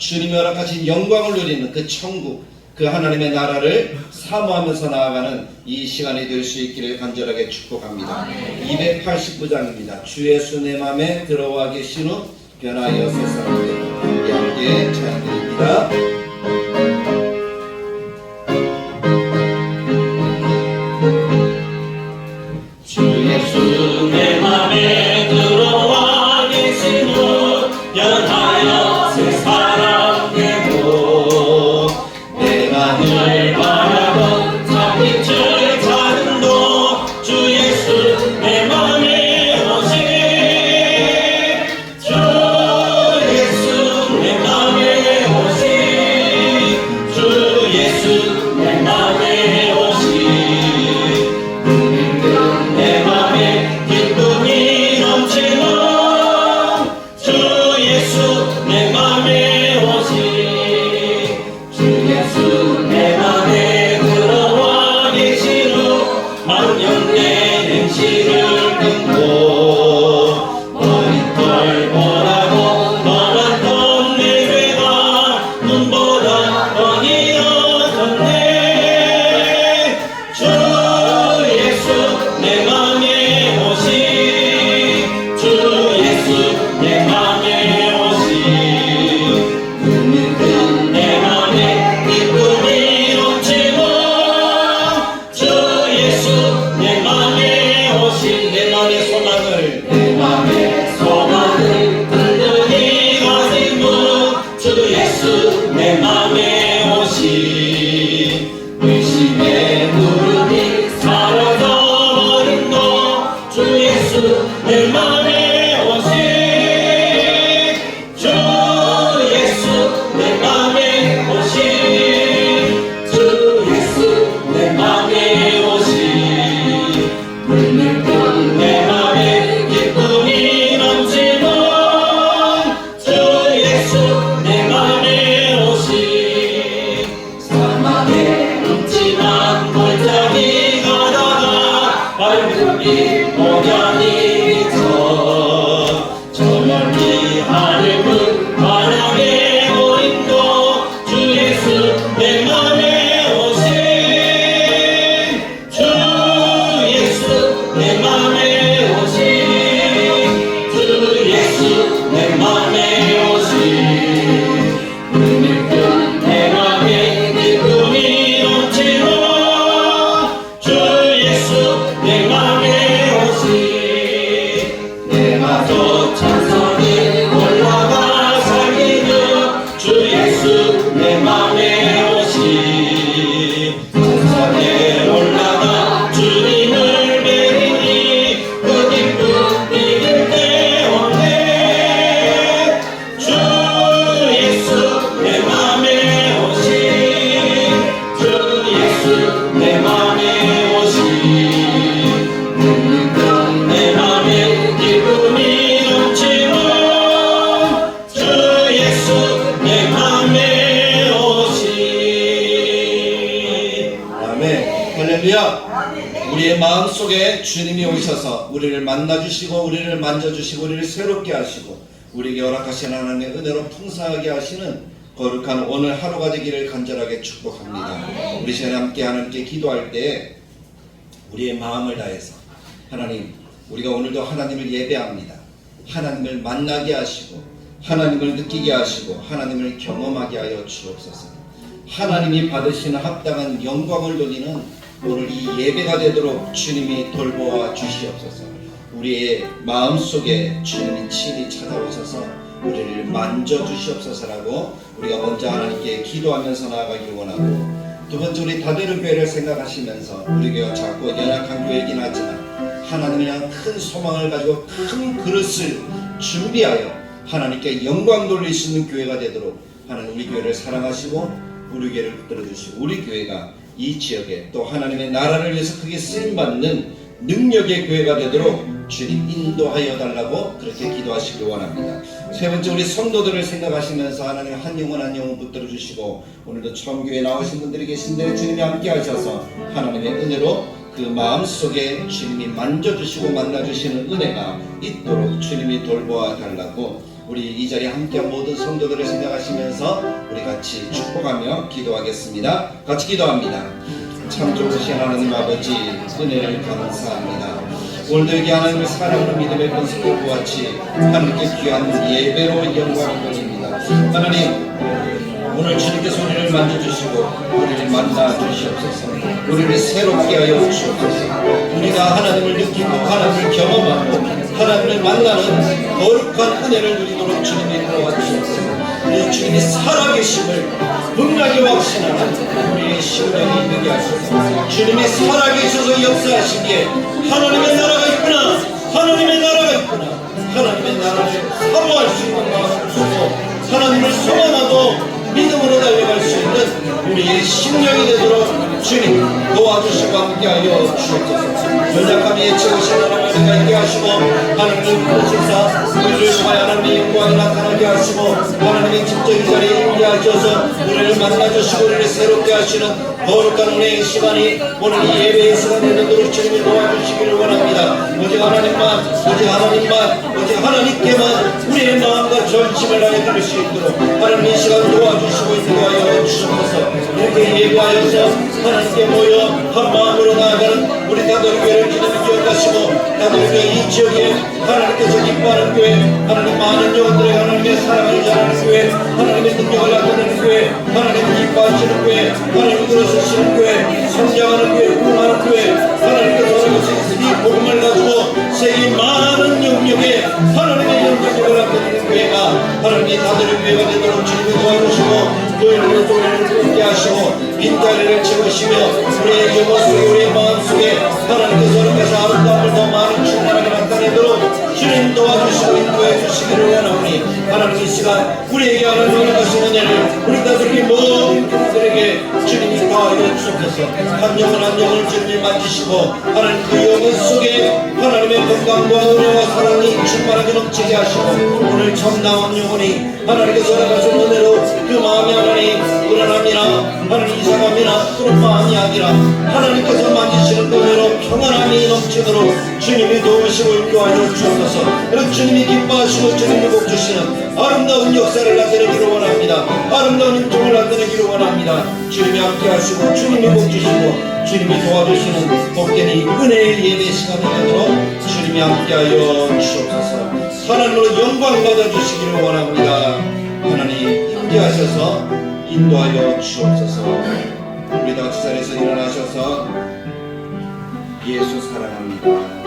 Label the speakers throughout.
Speaker 1: 주님이 허락하신 영광을 누리는 그 천국, 그 하나님의 나라를 사모하면서 나아가는 이 시간이 될 수 있기를 간절하게 축복합니다. 289장입니다. 주 예수 내 맘에 들어와 계신 후 변하여 세상을 되고 함께 찬양드립니다.
Speaker 2: 주 예수 내 맘에 들어와 계신 후 변하여 새 사람 되고 내 맘을 바라본 참 빛을 찾은 주 예수 내 맘에 오신 주 예수 내 맘에 오신 주 예수 내 맘에 오신 내 맘에 기쁨이 넘치는 주 예수 내 맘에 오신 주 예수 내 맘에 들어와 계신 후 만년의 행실을 끊고 머리털 보라고 떠났던 내 죄가 눈보다 뻔히 어졌네. 주 예수 내 맘에 오신 주 예수 내 맘에 오신 눈을 뜬 내 맘에 기쁨이 넘치고 주 예수 내 맘에 오신 내 맘의 소망을 든든히 가진 주 예수 내 맘에 오신 의심의 무릎이 사라져버린 주 예수 내 맘에 오신 주 예수 내 맘에 오신 주 예수 내 맘에 오신 눈을 뜬 내 맘에 기쁨이 넘치는 주 예수 내 맘에 오신 사막에 흠집한 골짜기 가다가 발굽이 목련이 비쳐 저 멀리 하늘문 환하게 보인 주 예수 내 맘에 오신 주 예수 내 맘에 오신 주 예수 내 맘에 오신 눈을 뜬 내 맘에 기쁨이 넘치는 주 예수 내 맘에 오신 내마저 찬성이 올라가 살리는 주 예수 내 맘에 오신 찬성에 올라가 주님을 배리니 그 기쁨 이길 데 없네. 주 예수 내 맘에 오신 주 예수 내 맘에 오신 눈을 뜬 내 맘에 기쁨이 넘치는 주 예수 내 맘에 오신.
Speaker 1: 아멘. 할렐루야. 우리의 마음속에 주님이 오셔서 우리를 만나주시고 우리를 만져주시고 우리를 새롭게 하시고 우리에게 허락하신 하나님의 은혜로 풍성하게 하시는 거룩한 오늘 하루가 되기를 간절하게 축복합니다. 우리 시간에 함께 하나님께 기도할 때 우리의 마음을 다해서 하나님, 우리가 오늘도 하나님을 예배합니다. 하나님을 만나게 하시고 하나님을 느끼게 하시고 하나님을 경험하게 하여 주옵소서. 하나님이 받으시는 합당한 영광을 돌리는 오늘 이 예배가 되도록 주님이 돌보아 주시옵소서. 우리의 마음속에 주님이 친히 찾아오셔서 우리를 만져주시옵소서라고 우리가 먼저 하나님께 기도하면서 나아가기를 원하고, 두 번째 우리 다대로 교회를 생각하시면서 우리 교회가 작고 연약한 교회이긴 하지만 하나님을 향한 큰 소망을 가지고 큰 그릇을 준비하여 하나님께 영광 돌릴 수 있는 교회가 되도록 하나님 우리 교회를 사랑하시고 우리 교회를 붙들어주시고 우리 교회가 이 지역에 또 하나님의 나라를 위해서 크게 쓰임받는 능력의 교회가 되도록 주님 인도하여 달라고 그렇게 기도하시길 원합니다. 세 번째 우리 성도들을 생각하시면서 하나님 한 영혼 한 영혼 붙들어주시고 오늘도 처음 교회에 나오신 분들이 계신데 주님이 함께 하셔서 하나님의 은혜로 그 마음속에 주님이 만져주시고 만나주시는 은혜가 있도록 주님이 돌보아 달라고 우리 이 자리에 함께한 모든 성도들을 생각하시면서 우리 같이 축복하며 기도하겠습니다. 같이 기도합니다. 참 좋으신 하나님 아버지, 은혜를 감사합니다. 오늘도 여기 하나님을 사랑하는 믿음의 권속과 같이 하나님께 귀한 예배로 영광을 돌립니다. 하나님, 오늘 주님께서 우리를 만져주시고 우리를 만나주시옵소서. 우리를 새롭게 하여 주옵소서. 우리가 하나님을 느끼고 하나님을 경험하고 하나님을 만나는 거룩한 은혜를 누리도록 주님이 도와주옵소서. 우리 주님이 살아계심을 분명히 확신하는 우리의 심령이 되게 하소서. 주님이 살아계셔서 역사하시기에 하나님의 나라가 있구나, 하나님의 나라가 있구나, 하나님의 나라를 사모할 수 있는 마음을 주시고 하나님을 소망하고 믿음으로 달려갈 수 있는 우리의 심령이 되도록 주님 도와주시고 함께하여 주옵소서. 연약함이 채우신 하나님을 있게 하시고 하나님을 부르시사 우리를 통하여 하나님의 영광이 나타나게 하시고 하나님의 직접 이 자리에 임재하셔서 우리를 만나주시고 우리를 새롭게 하시는 거룩한 은혜의 시간이 오늘 이 예배의 시간이 되도록 주님이 도와주시기를 원합니다. 오직 하나님만, 오직 하나님만, 오직 하나님께만 우리의 마음과 전심을 하여 드릴 수 있도록 하나님 이 시간 도와주시고 인도하여 주옵소서. 이렇게 예배하여서 하나님께 모여 한 마음으로 나아가는 우리 다도리교회를 주님이 기억하시고 다도리교회 이 지역에 하나님께서 기뻐하는 교회, 하나님 많은 영혼들의 하나님의 사랑을 전하는 교회, 하나님의 능력을 나타내는 교회, 하나님 기뻐하시는 교회, 하나님 들어서시는 교회, 성장하는 교회, 구원하는 교회, 하나님께서 오늘 이 복음을 가지고 세계 많은 영역에 하나님의 영역을 나타내는 교회가 하나님의 다도리교회가 되도록 주님이 도와주시고 교회를 함께 하시고 빈자리를 채우시며 우리의 영혼 속에 우리의 마음 속에 하나님께서 오늘께서 아름다움을 더 많은 충만하게 나타내도록 주님 도와주시고 인도해 주시기를 원하오니 하나님 이 시간 우리에게 하나님 하신 은혜를 우리 다들이 모든 그들에게 주님이 더하여 주옵소서. 한 영혼 한 영혼을 주님이 만지시고 하나님 그 영혼 속에 하나님의 건강과 은혜와 사랑이 충만하게 넘치게 하시고 오늘 처음 나온 영혼이 하나님께서 허락하신 은혜로 그 마음이 하나님 불안함이나 하나님 이상함이나 그런 마음이 아니라 하나님께서 만지시는 은혜로 평안함이 넘치도록 주님이 도우시고 인도하여 주옵소서. 그리고 주님이 기뻐하시고 주님이 복주시는 아름다운 역사를 나타내기를 원합니다. 아름다운 인종을 나타내기를 원합니다. 주님이 함께하시고 주님이 복주시고 주님이 도와주시는 복된 이 은혜의 예배 시간이 되도록 주님이 함께하여 주옵소서. 하나님으로 영광 받아주시기를 원합니다. 하나님 함께하셔서 인도하여 주옵소서. 우리 다 같이 자리에서 일어나셔서 예수 사랑합니다.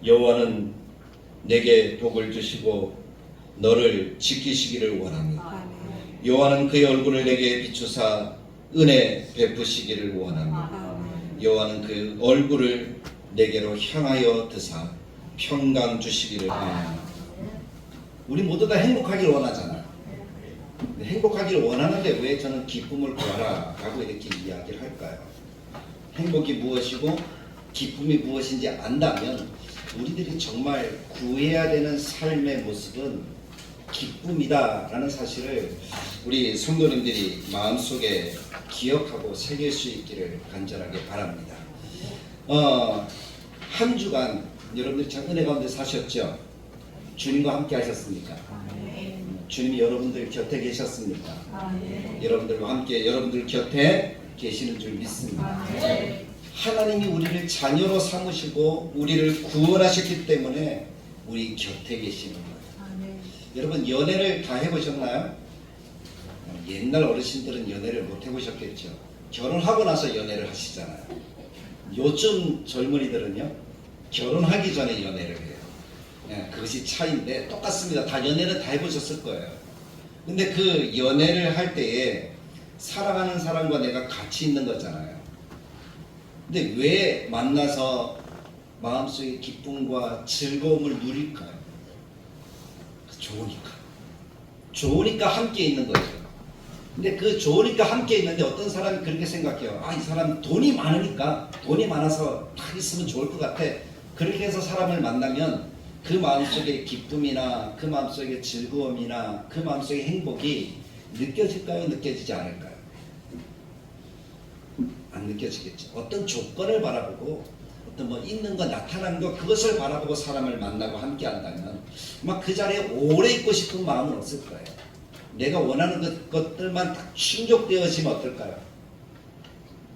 Speaker 1: 여호와는 내게 복을 주시고 너를 지키시기를 원합니다. 여호와는 그의 얼굴을 내게 비추사 은혜 베푸시기를 원합니다. 여호와는 그 얼굴을 내게로 향하여 드사 평강 주시기를 원합니다. 우리 모두 다 행복하기를 원하잖아. 행복하기를 원하는데 왜 저는 기쁨을 구하라 라고 이렇게 이야기를 할까요? 행복이 무엇이고 기쁨이 무엇인지 안다면 우리들이 정말 구해야 되는 삶의 모습은 기쁨이다라는 사실을 우리 성도님들이 마음속에 기억하고 새길 수 있기를 간절하게 바랍니다. 한 주간 여러분들이 참 은혜 가운데 사셨죠? 주님과 함께 하셨습니까? 주님이 여러분들 곁에 계셨습니까? 여러분들과 함께 여러분들 곁에 계시는 줄 믿습니다. 하나님이 우리를 자녀로 삼으시고 우리를 구원하셨기 때문에 우리 곁에 계시는 거예요. 여러분 연애를 다 해보셨나요? 옛날 어르신들은 연애를 못 해보셨겠죠. 결혼하고 나서 연애를 하시잖아요. 요즘 젊은이들은요 결혼하기 전에 연애를 해요. 그것이 차이인데 똑같습니다. 다 연애는 다 해보셨을 거예요. 근데 그 연애를 할 때에 사랑하는 사람과 내가 같이 있는 거잖아요. 근데 왜 만나서 마음속의 기쁨과 즐거움을 누릴까요? 좋으니까 함께 있는 거죠. 근데 그 좋으니까 함께 있는데 어떤 사람이 그렇게 생각해요. 이 사람 돈이 많으니까 돈이 많아서 딱 있으면 좋을 것 같아. 그렇게 해서 사람을 만나면 그 마음속의 기쁨이나 그 마음속의 즐거움이나 그 마음속의 행복이 느껴질까요? 느껴지지 않을까요? 안 느껴지겠죠. 어떤 조건을 바라보고 어떤 뭐 있는 거 나타나는 거 그것을 바라보고 사람을 만나고 함께 한다면 막 그 자리에 오래 있고 싶은 마음은 없을 거예요. 내가 원하는 것들만 딱 충족되어지면 어떨까요?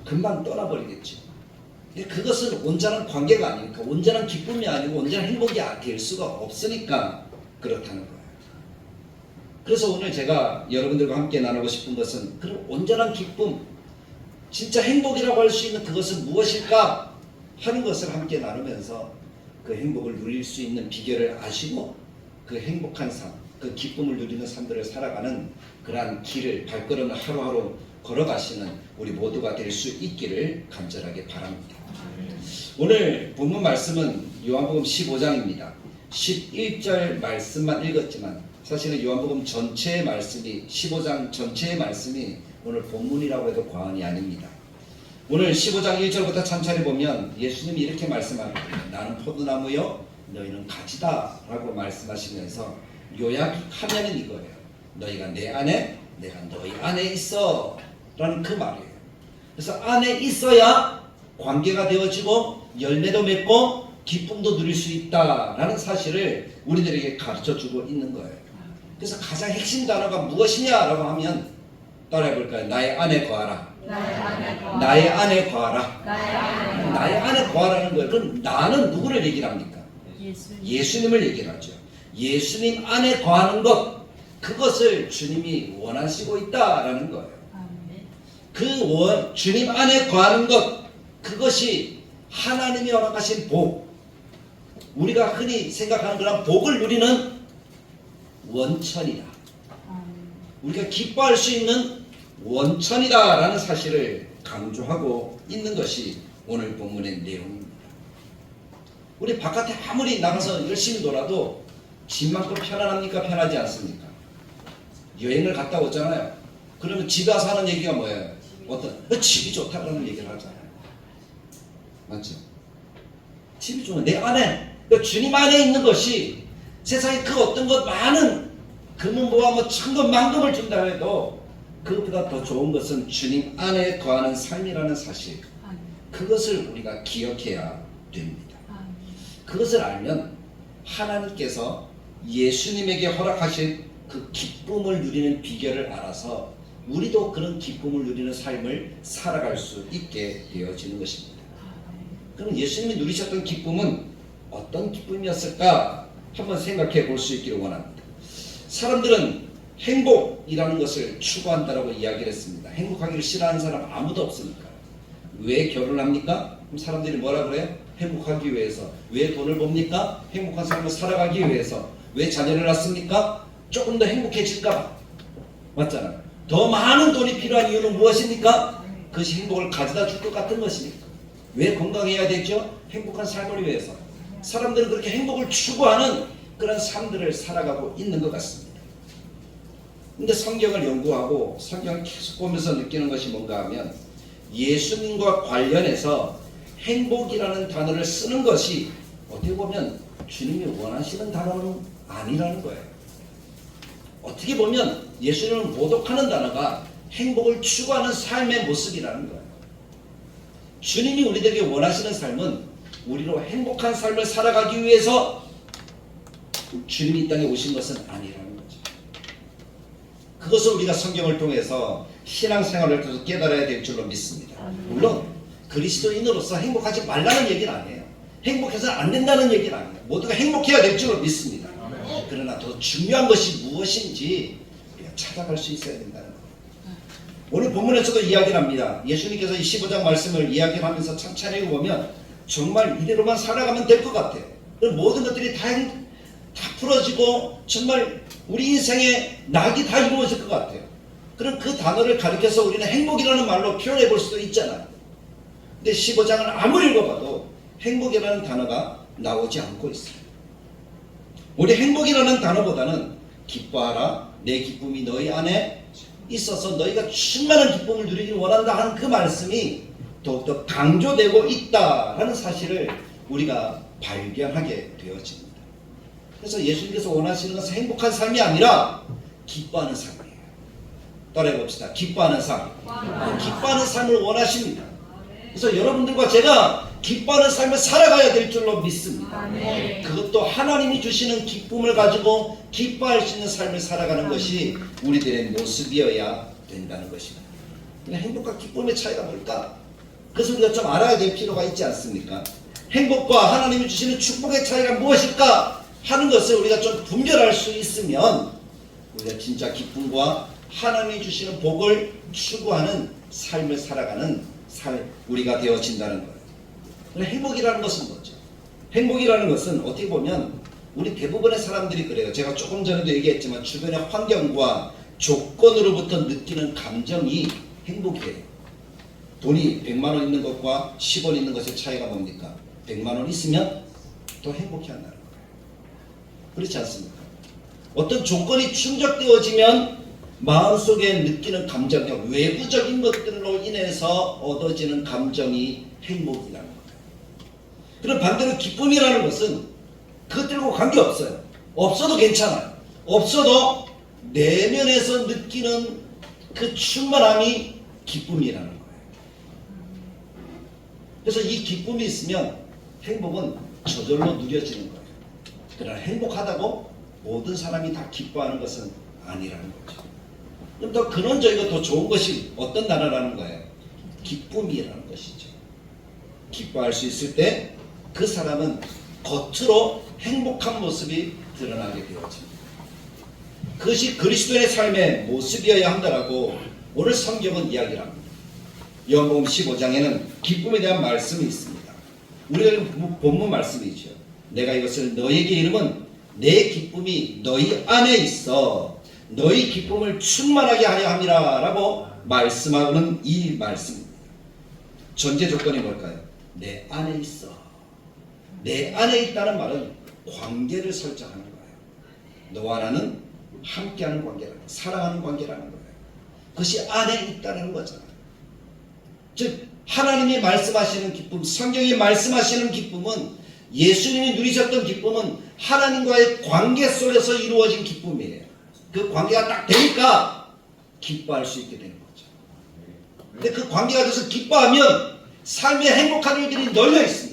Speaker 1: 금방 떠나버리겠죠. 그것은 온전한 관계가 아니니까, 온전한 기쁨이 아니고 온전한 행복이 될 수가 없으니까 그렇다는 거예요. 그래서 오늘 제가 여러분들과 함께 나누고 싶은 것은 그런 온전한 기쁨, 진짜 행복이라고 할 수 있는 그것은 무엇일까 하는 것을 함께 나누면서 그 행복을 누릴 수 있는 비결을 아시고 그 행복한 삶, 그 기쁨을 누리는 삶들을 살아가는 그러한 길을, 발걸음을 하루하루 걸어가시는 우리 모두가 될 수 있기를 간절하게 바랍니다. 오늘 본문 말씀은 요한복음 15장입니다. 11절 말씀만 읽었지만 사실은 요한복음 전체의 말씀이 15장 전체의 말씀이 오늘 본문이라고 해도 과언이 아닙니다. 오늘 15장 1절부터 천천히 보면 예수님이 이렇게 말씀하거든요. 나는 포도나무요 너희는 가지다 라고 말씀하시면서 요약하면은 이거예요. 너희가 내 안에 내가 너희 안에 있어 라는 그 말이에요. 그래서 안에 있어야 관계가 되어지고 열매도 맺고 기쁨도 누릴 수 있다라는 사실을 우리들에게 가르쳐주고 있는 거예요. 그래서 가장 핵심 단어가 무엇이냐라고 하면 따라해볼까요? 나의 안에 거하라. 나의 안에 거하라. 나의 안에 거하라는 거예요. 그럼 나는 누구를 얘기를 합니까? 예수님을 얘기를 하죠. 예수님 안에 거하는 것, 그것을 주님이 원하시고 있다라는 거예요. 주님 안에 거하는 것, 그것이 하나님이 허락하신 복, 우리가 흔히 생각하는 그런 복을 누리는 원천이다. 우리가 기뻐할 수 있는 원천이다 라는 사실을 강조하고 있는 것이 오늘 본문의 내용입니다. 우리 바깥에 아무리 나가서 열심히 놀아도 집만큼 편안합니까? 편하지 않습니까? 여행을 갔다 오잖아요. 그러면 집에 와서 하는 얘기가 뭐예요? 집이 좋다라는 얘기를 하잖아요. 맞죠? 집이 좋은 내 안에, 주님 안에 있는 것이 세상에 그 어떤 것 많은 금은보화 뭐 천금 만금을 준다 해도 그것보다 더 좋은 것은 주님 안에 거하는 삶이라는 사실, 그것을 우리가 기억해야 됩니다. 그것을 알면 하나님께서 예수님에게 허락하신 그 기쁨을 누리는 비결을 알아서 우리도 그런 기쁨을 누리는 삶을 살아갈 수 있게 되어지는 것입니다. 그럼 예수님이 누리셨던 기쁨은 어떤 기쁨이었을까 한번 생각해 볼 수 있기를 원합니다. 사람들은 행복이라는 것을 추구한다라고 이야기를 했습니다. 행복하기를 싫어하는 사람 아무도 없으니까. 왜 결혼합니까? 그럼 사람들이 뭐라 그래요? 행복하기 위해서. 왜 돈을 법니까? 행복한 삶을 살아가기 위해서. 왜 자녀를 낳습니까? 조금 더 행복해질까 봐. 맞잖아요. 더 많은 돈이 필요한 이유는 무엇입니까? 그것이 행복을 가져다 줄 것 같은 것이니까. 왜 건강해야 되죠? 행복한 삶을 위해서. 사람들은 그렇게 행복을 추구하는 그런 삶들을 살아가고 있는 것 같습니다. 근데 성경을 연구하고 성경을 계속 보면서 느끼는 것이 뭔가 하면 예수님과 관련해서 행복이라는 단어를 쓰는 것이 어떻게 보면 주님이 원하시는 단어는 아니라는 거예요. 어떻게 보면 예수님을 모독하는 단어가 행복을 추구하는 삶의 모습이라는 거예요. 주님이 우리들에게 원하시는 삶은 우리로 행복한 삶을 살아가기 위해서 주님이 이 땅에 오신 것은 아니라는 거죠. 그것을 우리가 성경을 통해서 신앙생활을 통해서 깨달아야 될 줄로 믿습니다. 물론 그리스도인으로서 행복하지 말라는 얘기는 아니에요. 행복해서는 안 된다는 얘기는 아니에요. 모두가 행복해야 될 줄로 믿습니다. 그러나 더 중요한 것이 무엇인지 우리가 찾아갈 수 있어야 된다는 거예요. 오늘 본문에서도 이야기를 합니다. 예수님께서 이 15장 말씀을 이야기를 하면서 천천히 보면 정말 이대로만 살아가면 될 것 같아요. 모든 것들이 다 풀어지고 정말 우리 인생의 낙이 다 이루어질 것 같아요. 그럼 그 단어를 가리켜서 우리는 행복이라는 말로 표현해 볼 수도 있잖아요. 근데 15장을 아무리 읽어봐도 행복이라는 단어가 나오지 않고 있어요. 우리 행복이라는 단어보다는 기뻐하라, 내 기쁨이 너희 안에 있어서 너희가 충만한 기쁨을 누리길 원한다 하는 그 말씀이 더욱더 강조되고 있다라는 사실을 우리가 발견하게 되어집니다. 그래서 예수님께서 원하시는 것은 행복한 삶이 아니라 기뻐하는 삶이에요. 따라해봅시다. 기뻐하는 삶. 기뻐하는 삶을 원하십니다. 그래서 여러분들과 제가 기뻐하는 삶을 살아가야 될 줄로 믿습니다. 그것도 하나님이 주시는 기쁨을 가지고 기뻐할 수 있는 삶을 살아가는 것이 우리들의 모습이어야 된다는 것입니다. 행복과 기쁨의 차이가 뭘까? 그래서 우리가 좀 알아야 될 필요가 있지 않습니까? 행복과 하나님이 주시는 축복의 차이가 무엇일까 하는 것을 우리가 좀 분별할 수 있으면 우리가 진짜 기쁨과 하나님이 주시는 복을 추구하는 삶을 살아가는 우리가 되어진다는 거예요. 행복이라는 것은 뭐죠? 행복이라는 것은 어떻게 보면 우리 대부분의 사람들이 그래요. 제가 조금 전에도 얘기했지만 주변의 환경과 조건으로부터 느끼는 감정이 행복이에요. 돈이 100만 원 있는 것과 10원 있는 것의 차이가 뭡니까? 100만 원 있으면 더 행복해 한다는 거예요. 그렇지 않습니까? 어떤 조건이 충족되어지면 마음속에 느끼는 감정, 외부적인 것들로 인해서 얻어지는 감정이 행복이라는 거예요. 그럼 반대로 기쁨이라는 것은 그것들과 관계없어요. 없어도 괜찮아요. 없어도 내면에서 느끼는 그 충만함이 기쁨이라는 거예요. 그래서 이 기쁨이 있으면 행복은 저절로 누려지는 거예요. 그러나 행복하다고 모든 사람이 다 기뻐하는 것은 아니라는 거죠. 그럼 더 근원적이고 더 좋은 것이 어떤 나라라는 거예요? 기쁨이라는 것이죠. 기뻐할 수 있을 때 그 사람은 겉으로 행복한 모습이 드러나게 되어집니다. 그것이 그리스도의 삶의 모습이어야 한다라고 오늘 성경은 이야기를 합니다. 요한복음 15장에는 기쁨에 대한 말씀이 있습니다. 우리가 본문 말씀이죠. 내가 이것을 너에게 이름은 내 기쁨이 너희 안에 있어 너희 기쁨을 충만하게 하려 함이라 라고 말씀하는 이 말씀입니다. 전제 조건이 뭘까요? 내 안에 있어. 내 안에 있다는 말은 관계를 설정하는 거예요. 너와 나는 함께하는 관계라는 거예요. 사랑하는 관계라는 거예요. 그것이 안에 있다는 거잖아요. 즉 하나님이 말씀하시는 기쁨, 성경이 말씀하시는 기쁨은 예수님이 누리셨던 기쁨은 하나님과의 관계 속에서 이루어진 기쁨이에요. 그 관계가 딱 되니까 기뻐할 수 있게 되는 거죠. 근데 그 관계가 돼서 기뻐하면 삶에 행복한 일들이 널려 있습니다.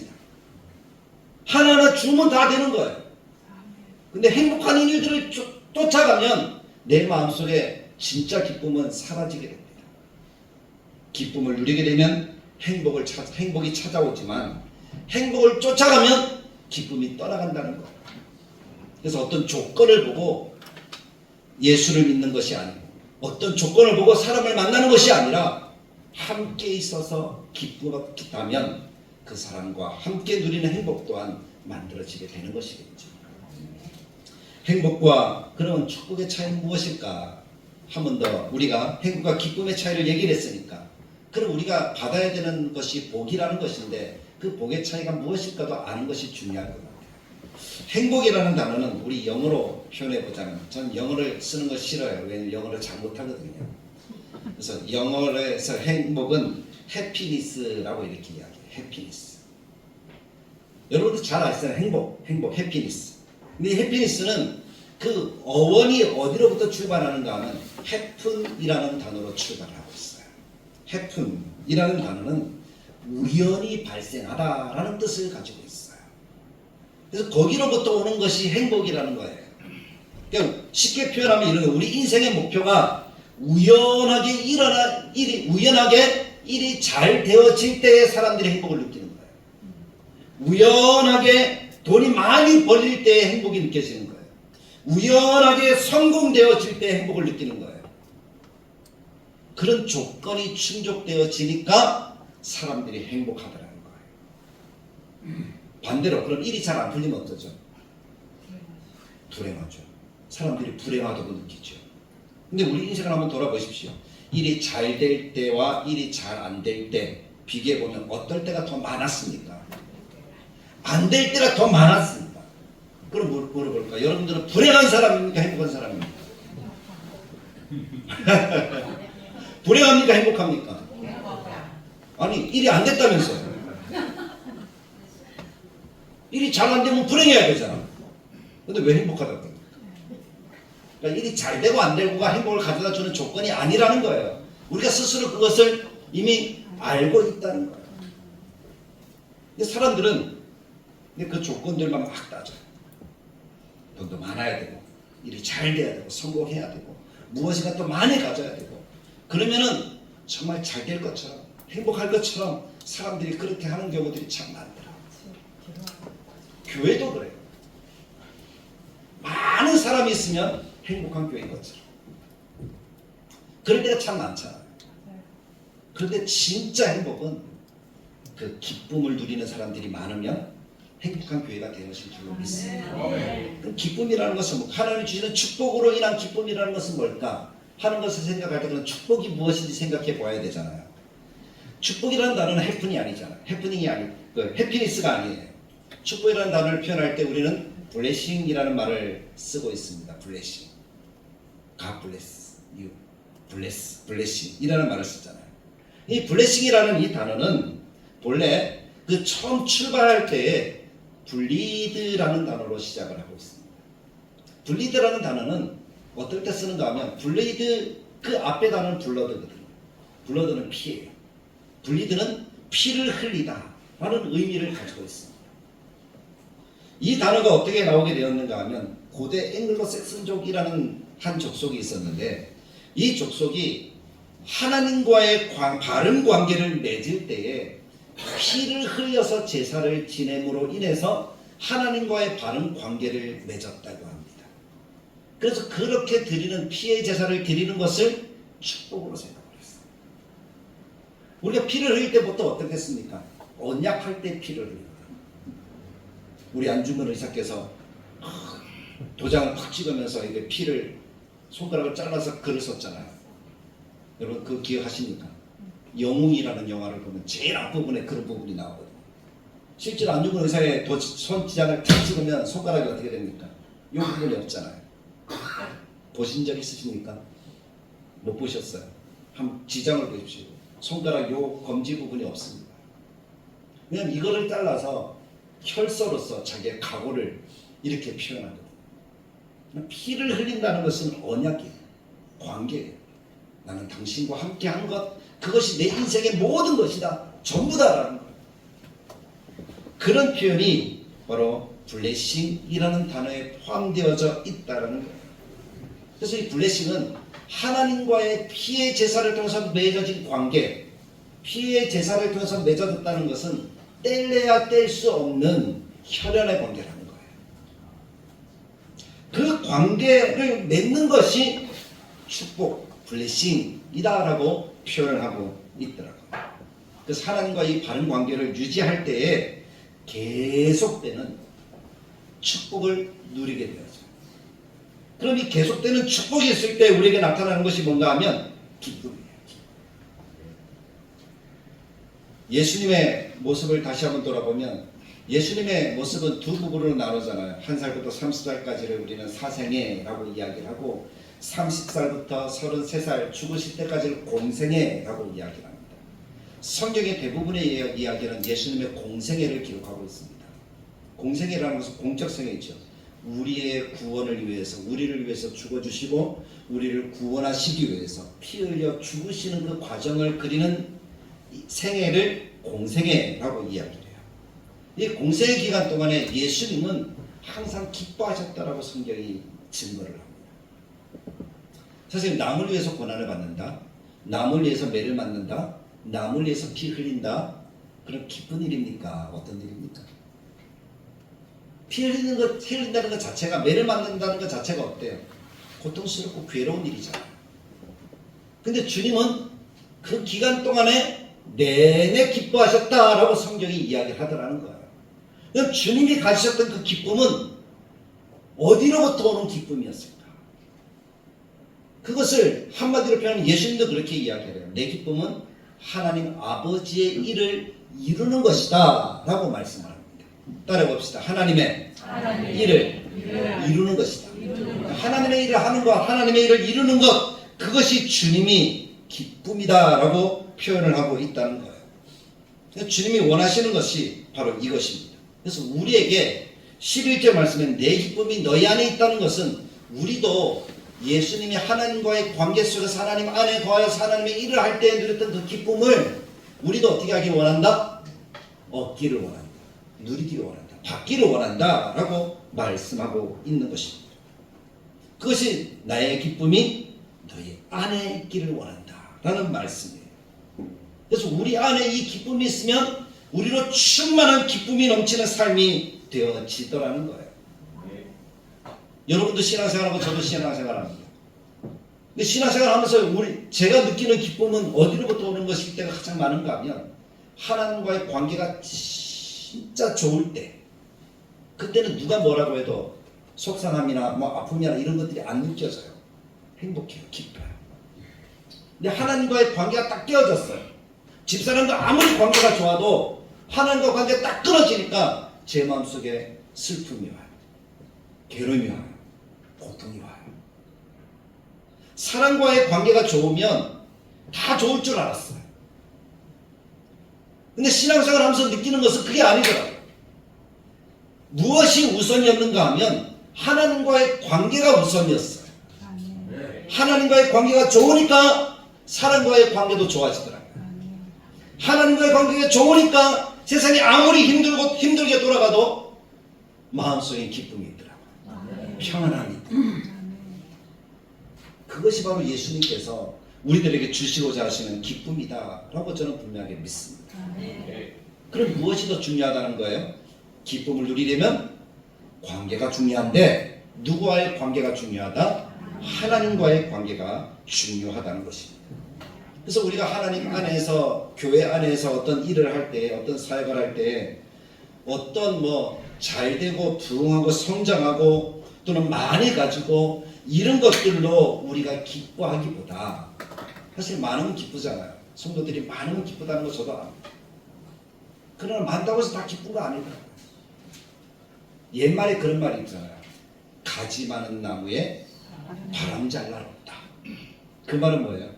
Speaker 1: 하나하나 주면 다 되는 거예요. 근데 행복한 일들을 쫓아가면 내 마음속에 진짜 기쁨은 사라지게 됩니다. 기쁨을 누리게 되면 행복이 찾아오지만 행복을 쫓아가면 기쁨이 떠나간다는 거예요. 그래서 어떤 조건을 보고 예수를 믿는 것이 아니고 어떤 조건을 보고 사람을 만나는 것이 아니라 함께 있어서 기쁘다면 그 사람과 함께 누리는 행복 또한 만들어지게 되는 것이겠죠. 행복과 그런 축복의 차이는 무엇일까? 한 번 더 우리가 행복과 기쁨의 차이를 얘기를 했으니까 그럼 우리가 받아야 되는 것이 복이라는 것인데 그 복의 차이가 무엇일까도 아는 것이 중요한 것 같아요. 행복이라는 단어는 우리 영어로 표현해보자면 전 영어를 쓰는 거 싫어요. 왜냐하면 영어를 잘 못하거든요. 그래서 영어에서 행복은 해피니스라고 이렇게 이야기해요. 해피니스. 여러분도 잘 아시잖아요. 행복, 해피니스. 근데 이 해피니스는 그 어원이 어디로부터 출발하는가 하면 해픈이라는 단어로 출발하고 있어요. 해픈이라는 단어는 우연히 발생하다라는 뜻을 가지고 있어요. 그래서 거기로부터 오는 것이 행복이라는 거예요. 그러니까 쉽게 표현하면 이런 거예요. 우리 인생의 목표가 우연하게 일이 잘 되어질 때에 사람들이 행복을 느끼는 거예요. 우연하게 돈이 많이 벌릴 때에 행복이 느껴지는 거예요. 우연하게 성공되어질 때 행복을 느끼는 거예요. 그런 조건이 충족되어지니까 사람들이 행복하더라는 거예요. 반대로 그럼 일이 잘 안 풀리면 어떠죠? 불행하죠. 사람들이 불행하다고 느끼죠. 근데 우리 인생을 한번 돌아보십시오. 일이 잘 될 때와 일이 잘 안 될 때 비교해보면 어떨 때가 더 많았습니까? 안 될 때가 더 많았습니다. 그럼 물어볼까? 여러분들은 불행한 사람입니까? 행복한 사람입니까? 불행합니까? 행복합니까? 아니 일이 안 됐다면서요. 일이 잘 안 되면 불행해야 되잖아. 근데 왜 행복하다고 합니까? 그러니까 일이 잘 되고 안 되고가 행복을 가져다 주는 조건이 아니라는 거예요. 우리가 스스로 그것을 이미 알고 있다는 거예요. 근데 사람들은 그 조건들만 막 따져요. 돈도 많아야 되고 일이 잘 돼야 되고 성공해야 되고 무엇인가 또 많이 가져야 되고 그러면은 정말 잘 될 것처럼 행복할 것처럼 사람들이 그렇게 하는 경우들이 참 많더라고요. 교회도 그래요. 많은 사람이 있으면 행복한 교회인 것처럼 그럴 때가 참 많잖아요. 그런데 진짜 행복은 그 기쁨을 누리는 사람들이 많으면 행복한 교회가 되는 것인 줄로 믿습니다. 그럼 기쁨이라는 것은 하나님이 주시는 축복으로 인한 기쁨이라는 것은 뭘까 하는 것을 생각할 때 그런 축복이 무엇인지 생각해 보아야 되잖아요. 축복이라는 단어는 해프닝이 아니잖아요. 해피니스가 아니에요. 축복이라는 단어를 표현할 때 우리는 블레싱이라는 말을 쓰고 있습니다. 블레싱. God bless you. 블레싱이라는 말을 쓰잖아요. 이 블레싱이라는 이 단어는 본래 그 처음 출발할 때에 블리드라는 단어로 시작을 하고 있습니다. 블리드라는 단어는 어떨 때 쓰는가 하면 블리드 그 앞에 단어는 블러드거든요. 블러드는 피예요. 블리드는 피를 흘리다 라는 의미를 가지고 있습니다. 이 단어가 어떻게 나오게 되었는가 하면 고대 앵글로색슨족이라는 한 족속이 있었는데 이 족속이 하나님과의 바른 관계를 맺을 때에 피를 흘려서 제사를 지냄으로 인해서 하나님과의 바른 관계를 맺었다고 합니다. 그래서 그렇게 드리는 피의 제사를 드리는 것을 축복으로 생각을 했어요. 우리가 피를 흘릴 때부터 어떻겠습니까? 언약할 때 피를 흘립니다. 우리 안중근 의사께서 도장을 팍 찍으면서 이게 피를 손가락을 잘라서 글을 썼잖아요. 여러분 그거 기억하십니까? 영웅이라는 영화를 보면 제일 앞부분에 그런 부분이 나오거든요. 실제로 안중근 의사의 손지장을 탁 찍으면 손가락이 어떻게 됩니까? 이 부분이 없잖아요. 보신 적 있으십니까? 못 보셨어요. 한번 지장을 보십시오. 손가락 요 검지 부분이 없습니다. 왜냐면 이거를 잘라서 혈서로서 자기의 각오를 이렇게 표현하거든요. 피를 흘린다는 것은 언약이에요. 관계예요. 나는 당신과 함께 한 것, 그것이 내 인생의 모든 것이다. 전부다라는 거예요. 그런 표현이 바로 블레싱이라는 단어에 포함되어져 있다는 거예요. 그래서 이 블레싱은 하나님과의 피의 제사를 통해서 맺어진 관계, 피의 제사를 통해서 맺어졌다는 것은 뗄래야 뗄 수 없는 혈연의 관계라는 거예요. 그 관계를 맺는 것이 축복, 블레싱이다라고 표현을 하고 있더라고요. 그래서 하나님과 이 바른 관계를 유지할 때에 계속되는 축복을 누리게 되어져요. 그럼 이 계속되는 축복이 있을 때 우리에게 나타나는 것이 뭔가 하면 기쁨이에요. 예수님의 모습을 다시 한번 돌아보면 예수님의 모습은 두 부분으로 나누잖아요. 1살부터 30살까지를 우리는 사생애라고 이야기를 하고 30살부터 33살 죽으실 때까지를 공생애라고 이야기를 합니다. 성경의 대부분의 이야기는 예수님의 공생애를 기록하고 있습니다. 공생애라는 것은 공적성이죠. 우리의 구원을 위해서, 우리를 위해서 죽어주시고 우리를 구원하시기 위해서 피 흘려 죽으시는 그 과정을 그리는 생애를 공생애라고 이야기를 해요. 이 공생애 기간 동안에 예수님은 항상 기뻐하셨다라고 성경이 증거를 합니다. 사실 남을 위해서 고난을 받는다, 남을 위해서 매를 맞는다, 남을 위해서 피 흘린다, 그럼 기쁜 일입니까? 어떤 일입니까? 피 흘린다는 것 자체가, 매를 맞는다는 것 자체가 어때요? 고통스럽고 괴로운 일이잖아요. 근데 주님은 그 기간 동안에 내내 기뻐하셨다라고 성경이 이야기를 하더라는 거예요. 그럼 주님이 가지셨던 그 기쁨은 어디로부터 오는 기쁨이었을까? 그것을 한마디로 표현하면 예수님도 그렇게 이야기해요. 내 기쁨은 하나님 아버지의 일을 이루는 것이다 라고 말씀을 합니다. 따라해봅시다. 하나님의 일을 이루는 것이다. 하나님의 일을 하는 것, 하나님의 일을 이루는 것, 그것이 주님이 기쁨이다 라고 표현을 하고 있다는 거예요. 주님이 원하시는 것이 바로 이것입니다. 그래서 우리에게 11절 말씀에 내 기쁨이 너희 안에 있다는 것은, 우리도 예수님이 하나님과의 관계 속에서 하나님 안에 거하여서 하나님의 일을 할 때 누렸던 그 기쁨을 우리도 어떻게 하기 원한다? 얻기를 원한다. 누리기를 원한다. 받기를 원한다 라고 말씀하고 있는 것입니다. 그것이 나의 기쁨이 너희 안에 있기를 원한다 라는 말씀이에요. 그래서 우리 안에 이 기쁨이 있으면 우리로 충만한 기쁨이 넘치는 삶이 되어지더라는 거예요. 여러분도 신앙생활하고 저도 신앙생활합니다. 근데 신앙생활하면서 제가 느끼는 기쁨은 어디로부터 오는 것일 때가 가장 많은가 하면, 하나님과의 관계가 진짜 좋을 때, 그때는 누가 뭐라고 해도 속상함이나 뭐 아픔이나 이런 것들이 안 느껴져요. 행복해요. 기뻐요. 근데 하나님과의 관계가 딱 깨어졌어요. 집사람과 아무리 관계가 좋아도 하나님과 관계가 딱 끊어지니까 제 마음속에 슬픔이 와요. 괴로움이 와요. 고통이 와요. 사람과의 관계가 좋으면 다 좋을 줄 알았어요. 근데 신앙생활 하면서 느끼는 것은 그게 아니더라고요. 무엇이 우선이었는가 하면 하나님과의 관계가 우선이었어요. 하나님과의 관계가 좋으니까 사람과의 관계도 좋아지더라고요. 하나님과의 관계가 좋으니까 세상이 아무리 힘들게 돌아가도 마음속에 기쁨이 있더라고요. 평안함이 있더라고요. 그것이 바로 예수님께서 우리들에게 주시고자 하시는 기쁨이다 라고 저는 분명하게 믿습니다. 그럼 무엇이 더 중요하다는 거예요? 기쁨을 누리려면 관계가 중요한데, 누구와의 관계가 중요하다? 하나님과의 관계가 중요하다는 것입니다. 그래서 우리가 하나님 안에서, 교회 안에서 어떤 일을 할 때, 어떤 사역을 할 때, 어떤 잘되고 부흥하고 성장하고 또는 많이 가지고 이런 것들로 우리가 기뻐하기보다, 사실 많으면 기쁘잖아요. 성도들이 많으면 기쁘다는 거 저도 압니다. 그러나 많다고 해서 다 기쁜 거 아니더라고요. 옛말에 그런 말이 있잖아요. 가지 많은 나무에 바람 잘 날 없다. 그 말은 뭐예요?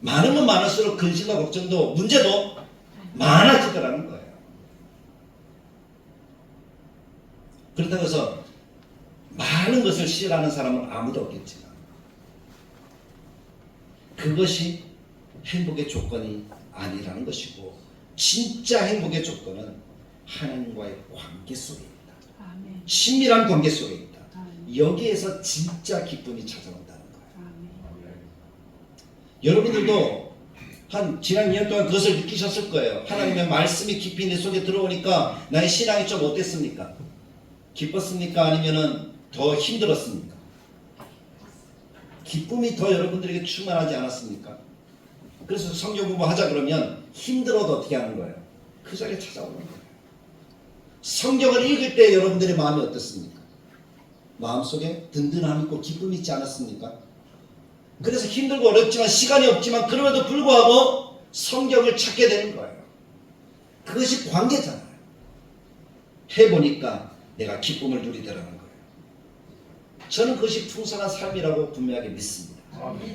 Speaker 1: 많으면 많을수록 근심과 걱정도, 문제도 많아지더라는 거예요. 그렇다고 해서 많은 것을 싫어하는 사람은 아무도 없겠지만, 그것이 행복의 조건이 아니라는 것이고, 진짜 행복의 조건은 하나님과의 관계 속에 있다.
Speaker 3: 아멘.
Speaker 1: 친밀한 관계 속에 있다.
Speaker 3: 아멘.
Speaker 1: 여기에서 진짜 기쁨이 찾아온다는 거예요.
Speaker 3: 아멘.
Speaker 1: 여러분들도 지난 2년 동안 그것을 느끼셨을 거예요. 하나님의 말씀이 깊이 내 속에 들어오니까 나의 신앙이 좀 어땠습니까? 기뻤습니까? 아니면은 더 힘들었습니까? 기쁨이 더 여러분들에게 충만하지 않았습니까? 그래서 성경 공부하자 그러면 힘들어도 어떻게 하는 거예요? 그 자리에 찾아오는 거예요. 성경을 읽을 때 여러분들의 마음이 어떻습니까? 마음속에 든든함이 있고 기쁨이 있지 않았습니까? 그래서 힘들고 어렵지만, 시간이 없지만 그럼에도 불구하고 성경을 찾게 되는 거예요. 그것이 관계잖아요. 해보니까 내가 기쁨을 누리더라는 거예요. 저는 그것이 풍성한 삶이라고 분명하게 믿습니다.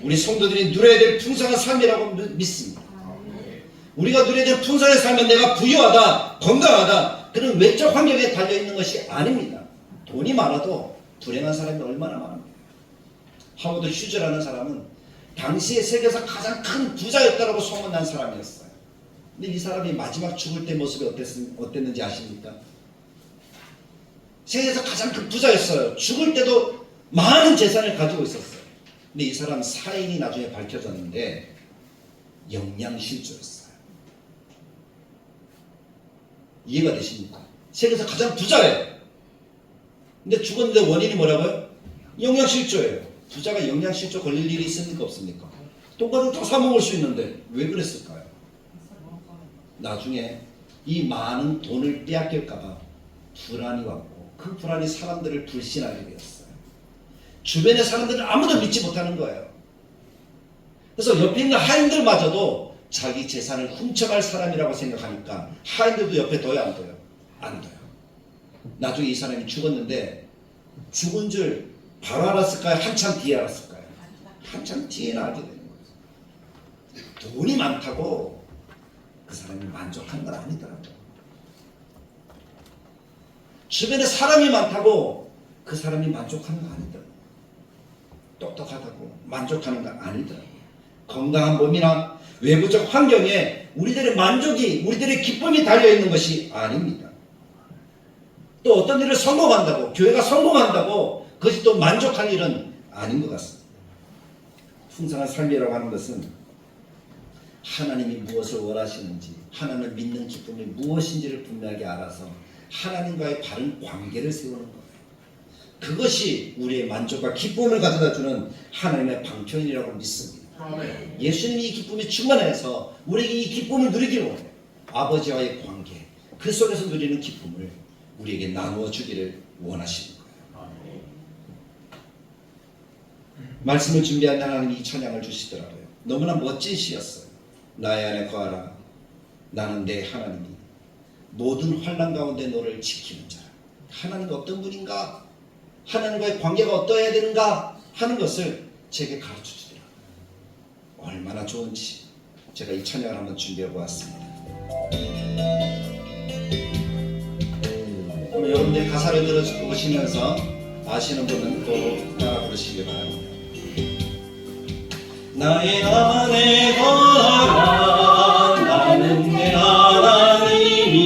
Speaker 1: 우리 성도들이 누려야 될 풍성한 삶이라고 믿습니다. 우리가 누려야 될 풍성한 삶은 내가 부유하다, 건강하다, 그런 외적 환경에 달려있는 것이 아닙니다. 돈이 많아도 불행한 사람이 얼마나 많습니까? 하워드 휴즈라는 사람은 당시에 세계에서 가장 큰 부자였다고 소문난 사람이었어요. 근데 이 사람이 마지막 죽을 때 모습이 어땠는지 아십니까? 세계에서 가장 큰 부자였어요. 죽을 때도 많은 재산을 가지고 있었어요. 근데 이 사람 사인이 나중에 밝혀졌는데 영양실조였어요. 이해가 되십니까? 세계에서 가장 부자예요. 근데 죽었는데 원인이 뭐라고요? 영양실조예요. 부자가 영양실조 걸릴 일이 있습니까? 없습니까? 똑같은 다 사먹을 수 있는데 왜 그랬을까요? 나중에 이 많은 돈을 빼앗길까봐 불안이 왔고 그 불안이 사람들을 불신하게 되었어요. 주변의 사람들은 아무도 믿지 못하는 거예요. 그래서 옆에 있는 하인들마저도 자기 재산을 훔쳐갈 사람이라고 생각하니까 하인들도 옆에 둬요, 안 둬요? 안 둬요. 나중에 이 사람이 죽었는데 죽은 줄 바로 알았을까요? 한참 뒤에 알았을까요? 한참 뒤에는 알게 되는 거예요. 돈이 많다고 그 사람이 만족한 건 아니더라고요. 주변에 사람이 많다고 그 사람이 만족하는 건 아니더라고요. 똑똑하다고 만족하는 건 아니더라고요. 건강한 몸이나 외부적 환경에 우리들의 만족이, 우리들의 기쁨이 달려있는 것이 아닙니다. 또 어떤 일을 성공한다고, 교회가 성공한다고 그것이 또 만족할 일은 아닌 것 같습니다. 풍성한 삶이라고 하는 것은 하나님이 무엇을 원하시는지, 하나님을 믿는 기쁨이 무엇인지를 분명하게 알아서 하나님과의 바른 관계를 세우는 거예요. 그것이 우리의 만족과 기쁨을 가져다주는 하나님의 방편이라고 믿습니다. 예수님이 이 기쁨이 충만해서 우리에게 이 기쁨을 누리기를 원해요. 아버지와의 관계, 그 속에서 누리는 기쁨을 우리에게 나누어 주기를 원하시는 거예요. 말씀을 준비한 하나님이 이 찬양을 주시더라고요. 너무나 멋진 시였어요. 나의 안에 거하라. 나는 내 하나님이 모든 환난 가운데 너를 지키는 자라. 하나님은 어떤 분인가? 하나님과의 관계가 어떠해야 되는가? 하는 것을 제게 가르쳐 주더라고요. 얼마나 좋은지 제가 이 찬양을 한번 준비해 보았습니다. 그럼 여러분들 가사를 들어보시면서 아시는 분은 또 따라 부르시기 바랍니다.
Speaker 2: 나의 안에 거하라. 나는 내 하나님이니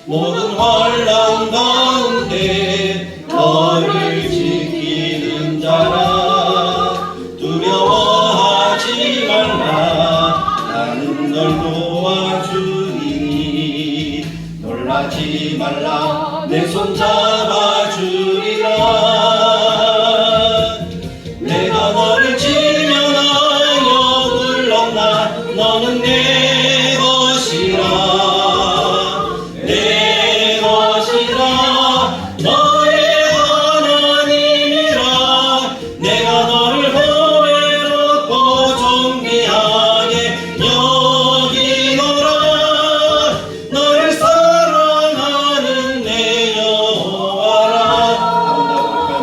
Speaker 2: 모든 환난 가운데 너를 지키는 자라. 두려워하지 말라. 나는 널 도와주리니 놀라지 말라. 내 손 잡아주리라. 내가 너를 지면하여 물러나. 너는 내 것이라. 내 것이라. 너의 하나님이라. 내가 너를 보배롭고 존귀하게 여기노라. 너를 사랑하는 내 여호와라.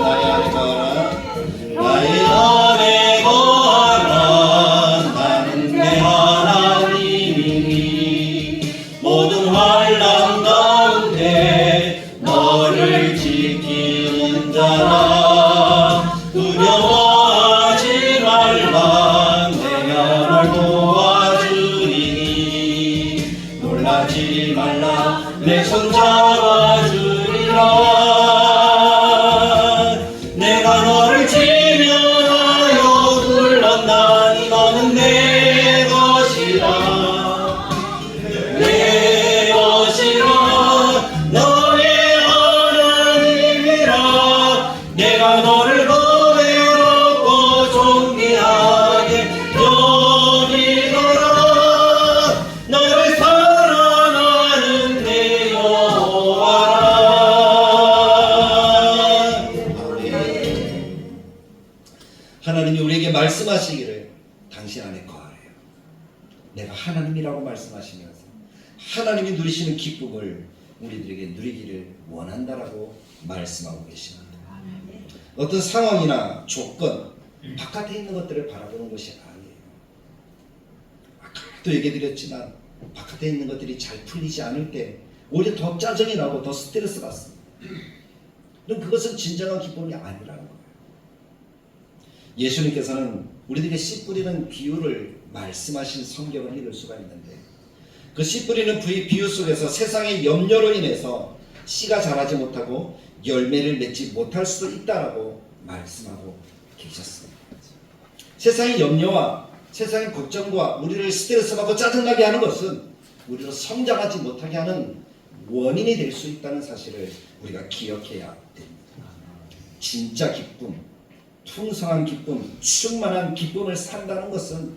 Speaker 1: 나의 안에 거하라.
Speaker 2: 나의 안에 거하라. 나는 내 하나님이니 모든 환난 가운데 너를 지키는 자라. 두려워하지 말라. 내가 널 도와주리니 놀라지 말라. 내 손 잡아주리라. 내가 너를 지면하여 불렀나니 너는 내 것이라. 내 것이라. 너의 하나님이라. 내가 너를 보배롭고 존귀하게 여기노라. 너를 사랑하는 내 여호와라.
Speaker 1: 하나님이 우리에게 말씀하시기를 당신 안에 거하래요. 내가 하나님이라고 말씀하시면서 하나님이 누리시는 기쁨을 우리들에게 누리기를 원한다라고 말씀하고 계십니다. 어떤 상황이나 조건, 바깥에 있는 것들을 바라보는 것이 아니에요. 아까도 얘기해드렸지만 바깥에 있는 것들이 잘 풀리지 않을 때 오히려 더 짜증이 나고 더 스트레스 받습니다. 그럼 그것은 진정한 기쁨이 아니라는 거예요. 예수님께서는 우리들에게 씨 뿌리는 비유를 말씀하신 성경을 읽을 수가 있는데, 그 씨 뿌리는 비유 속에서 세상의 염려로 인해서 씨가 자라지 못하고 열매를 맺지 못할 수도 있다라고 말씀하고 계셨습니다. 세상의 염려와 세상의 걱정과 우리를 스트레스 받고 짜증나게 하는 것은 우리로 성장하지 못하게 하는 원인이 될 수 있다는 사실을 우리가 기억해야 됩니다. 진짜 기쁨, 풍성한 기쁨, 충만한 기쁨을 산다는 것은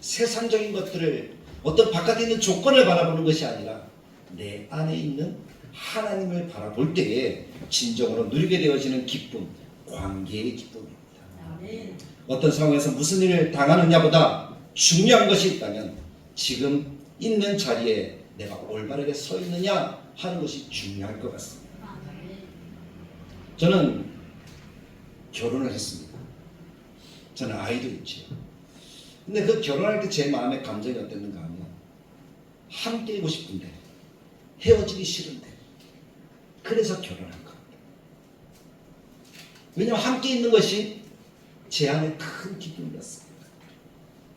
Speaker 1: 세상적인 것들을 어떤 바깥에 있는 조건을 바라보는 것이 아니라 내 안에 있는 하나님을 바라볼 때에 진정으로 누리게 되어지는 기쁨, 관계의 기쁨입니다. 어떤 상황에서 무슨 일을 당하느냐보다 중요한 것이 있다면 지금 있는 자리에 내가 올바르게 서 있느냐 하는 것이 중요할 것 같습니다. 저는 결혼을 했습니다. 저는 아이도 있지요. 근데 그 결혼할 때 제 마음의 감정이 어땠는가 하면 함께 있고 싶은데 헤어지기 싫은데 그래서 결혼한 겁니다. 왜냐하면 함께 있는 것이 제 안에 큰 기쁨이었습니다.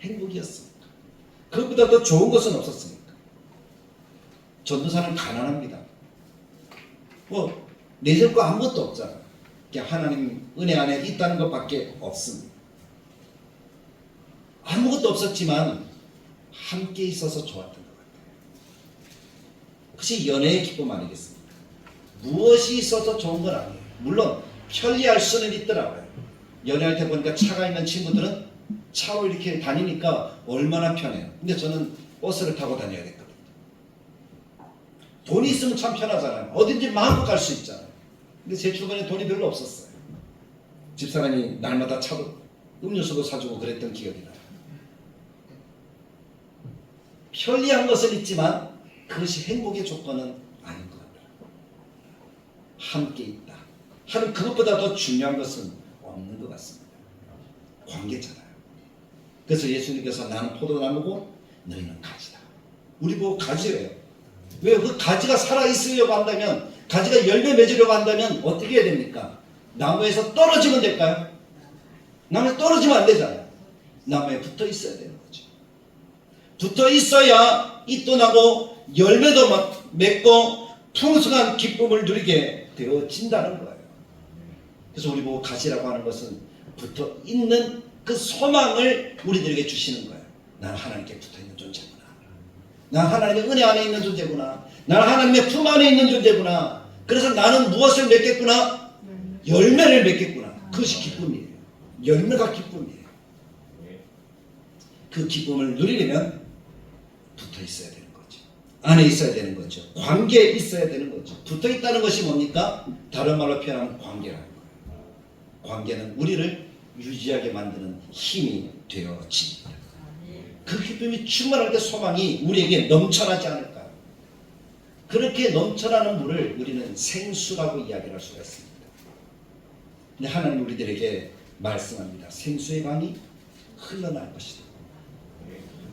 Speaker 1: 행복이었습니다. 그것보다 더 좋은 것은 없었습니까? 전도사는 가난합니다. 내줄 거 아무것도 없잖아요. 그냥 하나님 은혜 안에 있다는 것밖에 없습니다. 아무것도 없었지만 함께 있어서 좋았던 것 같아요. 그것이 연애의 기쁨 아니겠습니까? 무엇이 있어도 좋은 건 아니에요. 물론 편리할 수는 있더라고요. 연애할 때 보니까 차가 있는 친구들은 차로 이렇게 다니니까 얼마나 편해요. 근데 저는 버스를 타고 다녀야 됐거든요. 돈이 있으면 참 편하잖아요. 어딘지 마음껏 갈 수 있잖아요. 근데 제 주변에 돈이 별로 없었어요. 집사람이 날마다 차도 음료수도 사주고 그랬던 기억이 나요. 편리한 것은 있지만 그것이 행복의 조건은 아닌 것 같아요. 함께 있다 하는 그것보다 더 중요한 것은 없는 것 같습니다. 관계잖아요. 그래서 예수님께서 나는 포도나무고 너희는 가지다. 우리 보고 가지래요. 왜? 그 가지가 살아있으려고 한다면, 가지가 열매 맺으려고 한다면 어떻게 해야 됩니까? 나무에서 떨어지면 될까요? 나무에 떨어지면 안 되잖아요. 나무에 붙어 있어야 되는 거죠. 붙어 있어야 잎도 나고 열매도 맺고 풍성한 기쁨을 누리게 되어진다는 거예요. 그래서 우리 보고 가지라고 하는 것은 붙어 있는 그 소망을 우리들에게 주시는 거예요. 나는 하나님께 붙어 있는 존재구나. 나는 하나님의 은혜 안에 있는 존재구나. 나는 하나님의 품 안에 있는 존재구나. 그래서 나는 무엇을 맺겠구나? 열매를 맺겠구나. 그것이 기쁨이에요. 열매가 기쁨이에요. 그 기쁨을 누리려면 붙어 있어야 되는 거죠. 안에 있어야 되는 거죠. 관계에 있어야 되는 거죠. 붙어 있다는 것이 뭡니까? 다른 말로 표현하면 관계라는 거예요. 관계는 우리를 유지하게 만드는 힘이 되어집니다. 그 기쁨이 충만할 때 소망이 우리에게 넘쳐나지 않을까요? 그렇게 넘쳐나는 물을 우리는 생수라고 이야기할 수가 있습니다. 근데 하나님 우리들에게 말씀합니다. 생수의 강이 흘러날 것이다.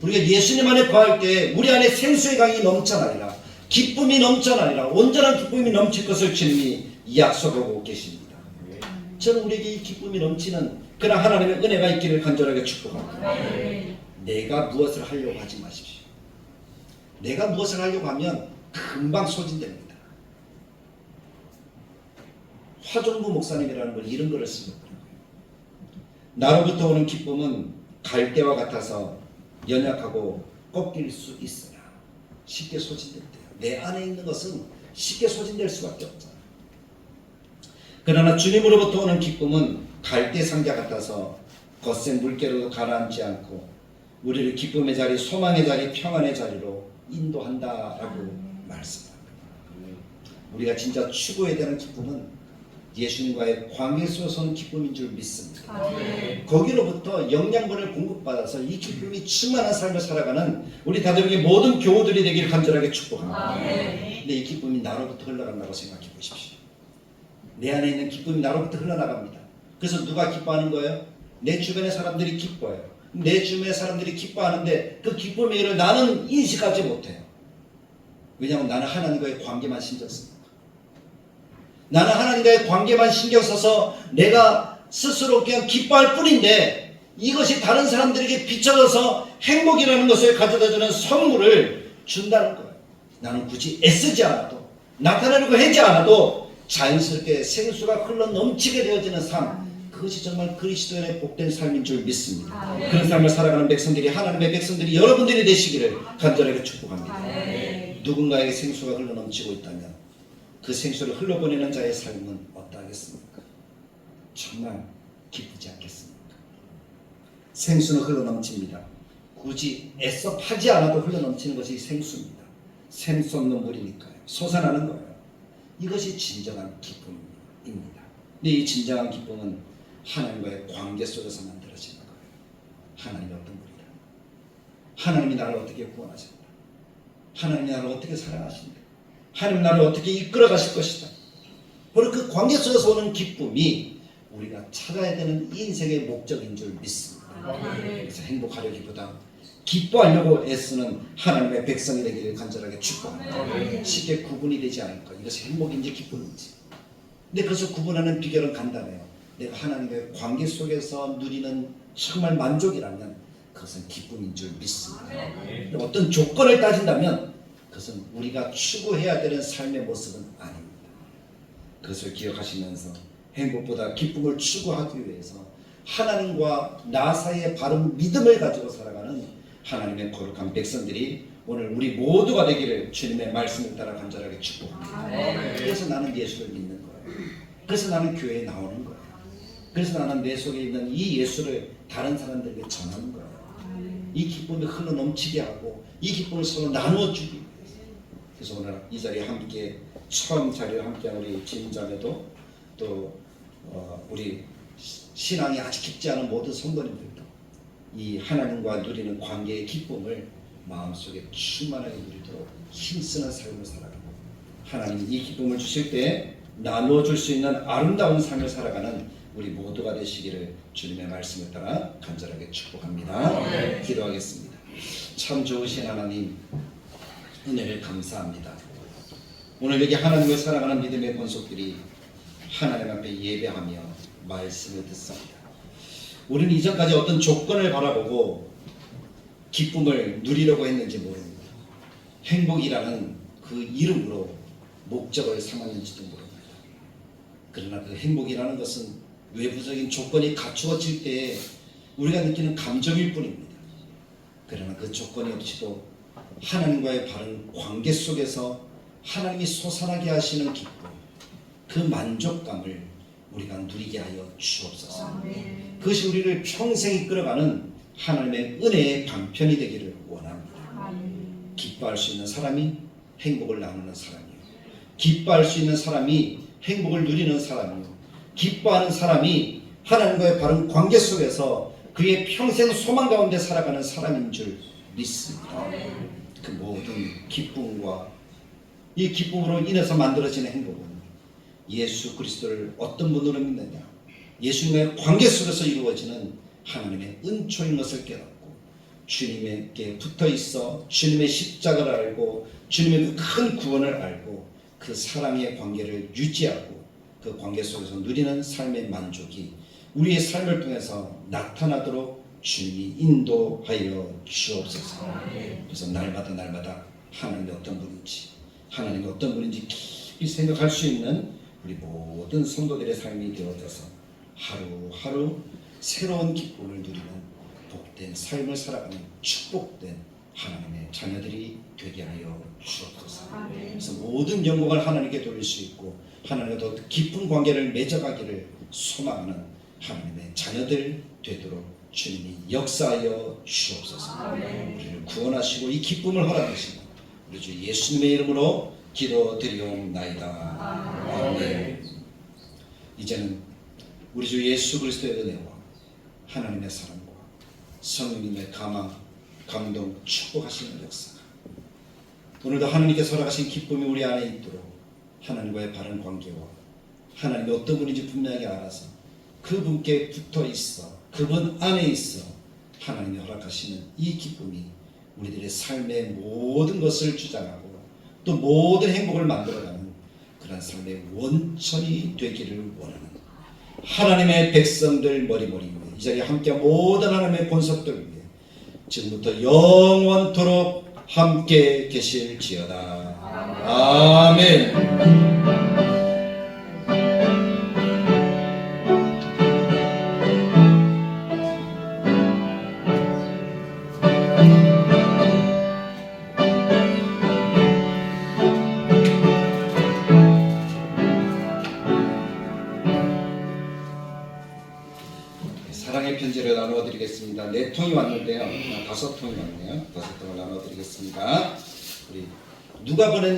Speaker 1: 우리가 예수님 안에 거할 때 우리 안에 생수의 강이 넘쳐나리라, 기쁨이 넘쳐나리라, 온전한 기쁨이 넘칠 것을 주님이 약속하고 계십니다. 저는 우리에게 이 기쁨이 넘치는 그런 하나님의 은혜가 있기를 간절하게 축복합니다. 내가 무엇을 하려고 하지 마십시오. 내가 무엇을 하려고 하면 금방 소진됩니다. 화종부 목사님이라는 분 이런 글을 쓰셨더라고요. 나로부터 오는 기쁨은 갈대와 같아서 연약하고 꺾일 수 있으나 쉽게 소진된대요. 내 안에 있는 것은 쉽게 소진될 수밖에 없잖아요. 그러나 주님으로부터 오는 기쁨은 갈대 상자 같아서 거센 물결도 가라앉지 않고 우리를 기쁨의 자리, 소망의 자리, 평안의 자리로 인도한다라고 말씀합니다. 우리가 진짜 추구해야 되는 기쁨은 예수님과의 관계 속에서 오는 기쁨인 줄 믿습니다. 거기로부터 영양분을 공급받아서 이 기쁨이 충만한 삶을 살아가는 우리 다들에게 모든 교우들이 되기를 간절하게 축복합니다. 근데 이 기쁨이 나로부터 흘러간다고 생각해 보십시오. 내 안에 있는 기쁨이 나로부터 흘러나갑니다. 그래서 누가 기뻐하는 거예요? 내 주변의 사람들이 기뻐해요. 내 주변의 사람들이 기뻐하는데 그 기쁨의 일을 나는 인식하지 못해요. 왜냐하면 나는 하나님과의 관계만 신경 씁니다. 나는 하나님과의 관계만 신경 써서 내가 스스로 그냥 기뻐할 뿐인데, 이것이 다른 사람들에게 비춰져서 행복이라는 것을 가져다주는 선물을 준다는 거예요. 나는 굳이 애쓰지 않아도, 나타내려고 하지 않아도 자연스럽게 생수가 흘러 넘치게 되어지는 삶, 그것이 정말 그리스도인의 복된 삶인 줄 믿습니다. 그런 삶을 살아가는 백성들이, 하나님의 백성들이 여러분들이 되시기를 간절하게 축복합니다. 누군가에게 생수가 흘러 넘치고 있다면 그 생수를 흘러보내는 자의 삶은 어떠하겠습니까? 정말 기쁘지 않겠습니까? 생수는 흘러 넘칩니다. 굳이 애써 파지 않아도 흘러 넘치는 것이 생수입니다. 샘 쏟는 물이니까요. 솟아나는 거예요. 이것이 진정한 기쁨입니다. 근데 이 진정한 기쁨은 하나님과의 관계 속에서 만들어지는 거예요. 하나님이 어떤 분이다. 하나님이 나를 어떻게 구원하신다. 하나님이 나를 어떻게 사랑하신다. 하나님 나를 어떻게 이끌어 가실 것이다. 바로 그 관계 속에서 오는 기쁨이 우리가 찾아야 되는 인생의 목적인 줄 믿습니다. 그래서 행복하려기보다 기뻐하려고 애쓰는 하나님의 백성이 되기를 간절하게 축복합니다. 쉽게 구분이 되지 않을 것. 이것이 행복인지 기쁨인지. 근데 그것을 구분하는 비결은 간단해요. 내가 하나님의 관계 속에서 누리는 정말 만족이라면 그것은 기쁨인 줄 믿습니다. 어떤 조건을 따진다면 그것은 우리가 추구해야 되는 삶의 모습은 아닙니다. 그것을 기억하시면서 행복보다 기쁨을 추구하기 위해서 하나님과 나 사이의 바른 믿음을 가지고 살아가는 하나님의 거룩한 백성들이 오늘 우리 모두가 되기를 주님의 말씀을 따라 간절하게 축복합니다. 그래서 나는 예수를 믿는 거예요. 그래서 나는 교회에 나오는 거예요. 그래서 나는 내 속에 있는 이 예수를 다른 사람들에게 전하는 거예요. 이 기쁨이 흘러 넘치게 하고 이 기쁨을 서로 나누어 주기 위해서. 그래서 오늘 이 자리에 함께 처음 자리에 함께한 우리 지인자매도 또 우리 신앙이 아직 깊지 않은 모든 성도님들도 이 하나님과 누리는 관계의 기쁨을 마음속에 충만하게 누리도록 힘쓰는 삶을 살아가고 하나님이 이 기쁨을 주실 때 나누어 줄 수 있는 아름다운 삶을 살아가는 우리 모두가 되시기를 주님의 말씀을 따라 간절하게 축복합니다. 기도하겠습니다. 참 좋으신 하나님, 은혜를 감사합니다. 오늘 여기 하나님을 사랑하는 믿음의 권속들이 하나님 앞에 예배하며 말씀을 듣습니다. 우리는 이전까지 어떤 조건을 바라보고 기쁨을 누리려고 했는지 모릅니다. 행복이라는 그 이름으로 목적을 삼았는지도 모릅니다. 그러나 그 행복이라는 것은 외부적인 조건이 갖추어질 때에 우리가 느끼는 감정일 뿐입니다. 그러나 그 조건이 없이도 하나님과의 바른 관계 속에서 하나님이 솟아나게 하시는 기쁨, 그 만족감을 우리가 누리게 하여 주옵소서. 그것이 우리를 평생 이끌어가는 하나님의 은혜의 방편이 되기를 원합니다. 기뻐할 수 있는 사람이 행복을 나누는 사람이요, 기뻐할 수 있는 사람이 행복을 누리는 사람이요, 기뻐하는 사람이 하나님과의 바른 관계 속에서 그의 평생 소망 가운데 살아가는 사람인 줄 믿습니다. 그 모든 기쁨과 이 기쁨으로 인해서 만들어지는 행복은 예수 그리스도를 어떤 분으로 믿느냐, 예수님의 관계 속에서 이루어지는 하나님의 은총인 것을 깨닫고 주님께 붙어 있어 주님의 십자가를 알고 주님의 그 큰 구원을 알고 그 사랑의 관계를 유지하고 그 관계 속에서 누리는 삶의 만족이 우리의 삶을 통해서 나타나도록 주님이 인도하여 주옵소서. 그래서 날마다 하나님이 어떤 분인지, 하나님이 어떤 분인지 깊이 생각할 수 있는 우리 모든 성도들의 삶이 되어져서 하루하루 새로운 기쁨을 누리는 복된 삶을 살아가는 축복된 하나님의 자녀들이 되게 하여 주옵소서. 그래서 모든 영광을 하나님께 돌릴 수 있고 하나님과 더 깊은 관계를 맺어가기를 소망하는 하나님의 자녀들 되도록 주님이 역사하여 주옵소서. 우리를 구원하시고 이 기쁨을 허락하시고 우리 주 예수님의 이름으로 기도드리옵나이다. 아멘. 이제는 우리 주 예수 그리스도의 은혜와 하나님의 사랑과 성령님의 감동, 축복하시는 역사가 오늘도 하나님께서 허락하신 기쁨이 우리 안에 있도록 하나님과의 바른 관계와 하나님이 어떤 분인지 분명하게 알아서 그분께 붙어 있어 그분 안에 있어 하나님이 허락하시는 이 기쁨이 우리들의 삶의 모든 것을 주장하고 또 모든 행복을 만들어가는 그런 삶의 원천이 되기를 원하는 하나님의 백성들 머리머리 위에 이 자리에 함께한 모든 하나님의 권속들 위해 지금부터 영원토록 함께 계실지어다. 아멘. 사랑의 편지를 나누어드리겠습니다. 4통이 왔는데요. 5통이 왔네요. 5통을 나누어드리겠습니다. 우리 누가 보낸